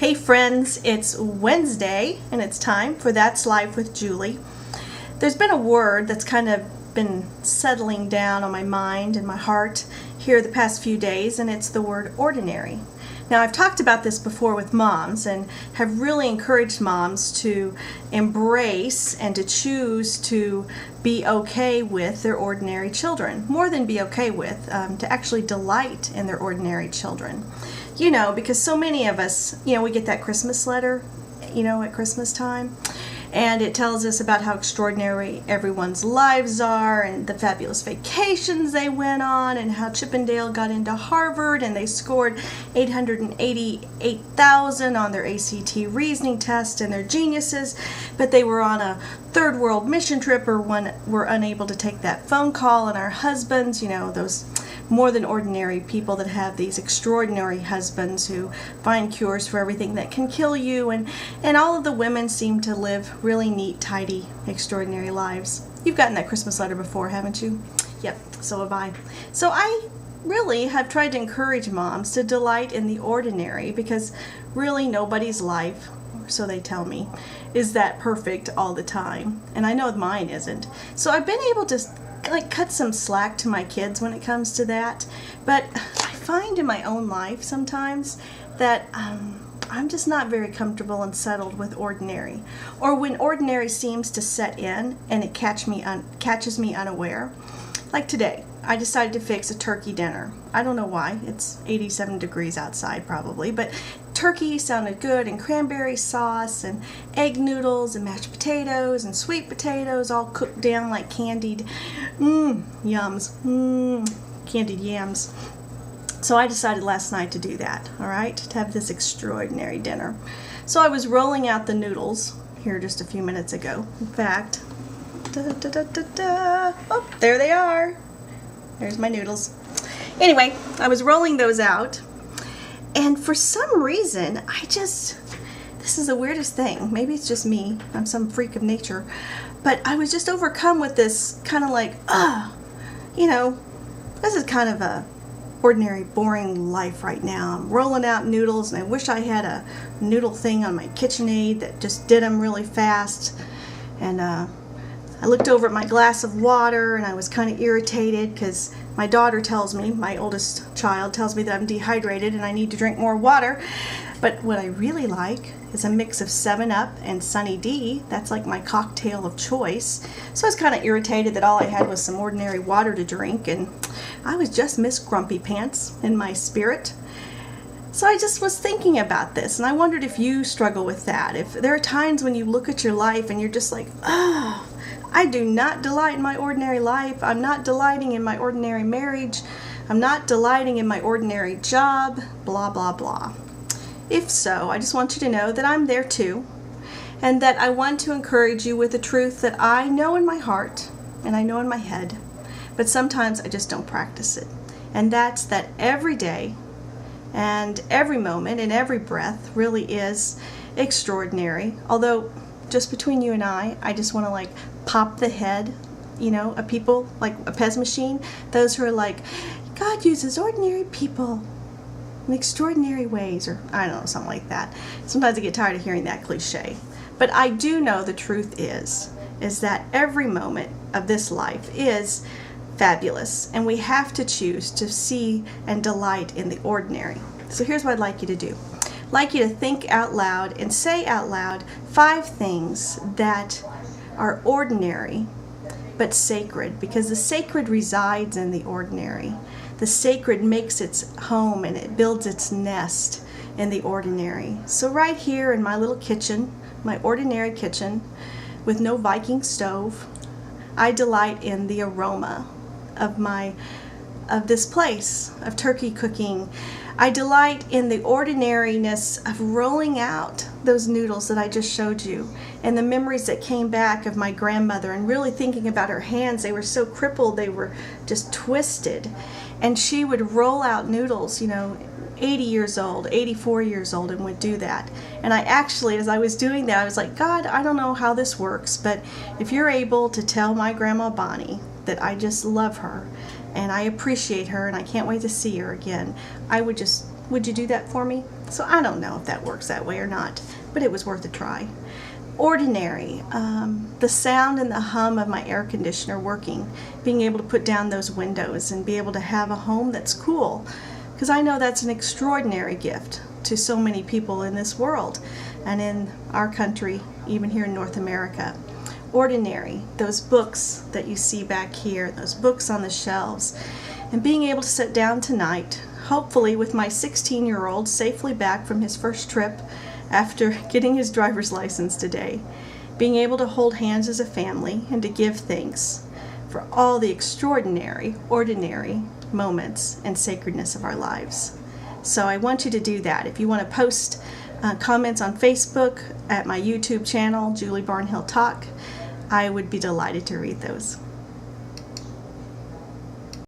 Hey friends, it's Wednesday and it's time for That's Life with Julie. There's been a word that's kind of been settling down on my mind and my heart here the past few days, and it's the word ordinary. Now, I've talked about this before with moms and have really encouraged moms to embrace and to choose to be okay with their ordinary children. More than be okay with, to actually delight in their ordinary children. You know, because so many of us, we get that Christmas letter, at Christmas time. And it tells us about how extraordinary everyone's lives are and the fabulous vacations they went on and how Chip and Dale got into Harvard and they scored 888,000 on their ACT reasoning test and they're geniuses, but they were on a third world mission trip or were unable to take that phone call, and our husbands, those more than ordinary people that have these extraordinary husbands who find cures for everything that can kill you, and all of the women seem to live really neat, tidy, extraordinary lives. You've gotten that Christmas letter before, haven't you? Yep, so have I. So I really have tried to encourage moms to delight in the ordinary, because really nobody's life, so they tell me, is that perfect all the time. And I know mine isn't. So I've been able to cut some slack to my kids when it comes to that, but I find in my own life sometimes that I'm just not very comfortable and settled with ordinary, or when ordinary seems to set in and it catches me unaware. Like today, I decided to fix a turkey dinner. I don't know why. It's 87 degrees outside probably, but turkey sounded good, and cranberry sauce and egg noodles and mashed potatoes and sweet potatoes all cooked down like candied candied yams. So I decided last night to do that, all right, to have this extraordinary dinner. So I was rolling out the noodles here just a few minutes ago. In fact, oh, there they are. There's my noodles. Anyway, I was rolling those out, and for some reason, this is the weirdest thing. Maybe it's just me. I'm some freak of nature. But I was just overcome with this kind of like, this is kind of a ordinary, boring life right now. I'm rolling out noodles, and I wish I had a noodle thing on my KitchenAid that just did them really fast. And I looked over at my glass of water, and I was kind of irritated because my daughter tells me, my oldest child tells me that I'm dehydrated and I need to drink more water. But what I really like is a mix of 7-Up and Sunny D. That's like my cocktail of choice. So I was kind of irritated that all I had was some ordinary water to drink, and I was just Miss Grumpy Pants in my spirit. So I just was thinking about this, and I wondered if you struggle with that. If there are times when you look at your life and you're just like, I do not delight in my ordinary life. I'm not delighting in my ordinary marriage. I'm not delighting in my ordinary job, blah, blah, blah. If so, I just want you to know that I'm there too, and that I want to encourage you with the truth that I know in my heart and I know in my head, but sometimes I just don't practice it. And that's that every day and every moment and every breath really is extraordinary. Although, just between you and I just want to pop the head, of people, like a Pez machine, those who are like, God uses ordinary people in extraordinary ways, or I don't know, something like that. Sometimes I get tired of hearing that cliche. But I do know the truth is that every moment of this life is fabulous, and we have to choose to see and delight in the ordinary. So here's what I'd like you to do. I'd like you to think out loud and say out loud 5 things that are ordinary but sacred, because the sacred resides in the ordinary. The sacred makes its home and it builds its nest in the ordinary. So right here in my little kitchen, my ordinary kitchen with no Viking stove, I delight in the aroma of this place of turkey cooking. I delight in the ordinariness of rolling out those noodles that I just showed you, and the memories that came back of my grandmother, and really thinking about her hands. They were so crippled, they were just twisted, and she would roll out noodles, 80 years old, 84 years old, and would do that. And I actually, as I was doing that, I was like, God, I don't know how this works, but if you're able to tell my Grandma Bonnie that I just love her and I appreciate her and I can't wait to see her again, I would just Would you do that for me? So I don't know if that works that way or not, but it was worth a try. Ordinary, the sound and the hum of my air conditioner working, being able to put down those windows and be able to have a home that's cool, because I know that's an extraordinary gift to so many people in this world and in our country, even here in North America. Ordinary, those books that you see back here, those books on the shelves, and being able to sit down tonight, hopefully with my 16-year-old safely back from his first trip after getting his driver's license today, being able to hold hands as a family and to give thanks for all the extraordinary, ordinary moments and sacredness of our lives. So I want you to do that. If you want to post comments on Facebook, at my YouTube channel, Julie Barnhill Talk, I would be delighted to read those.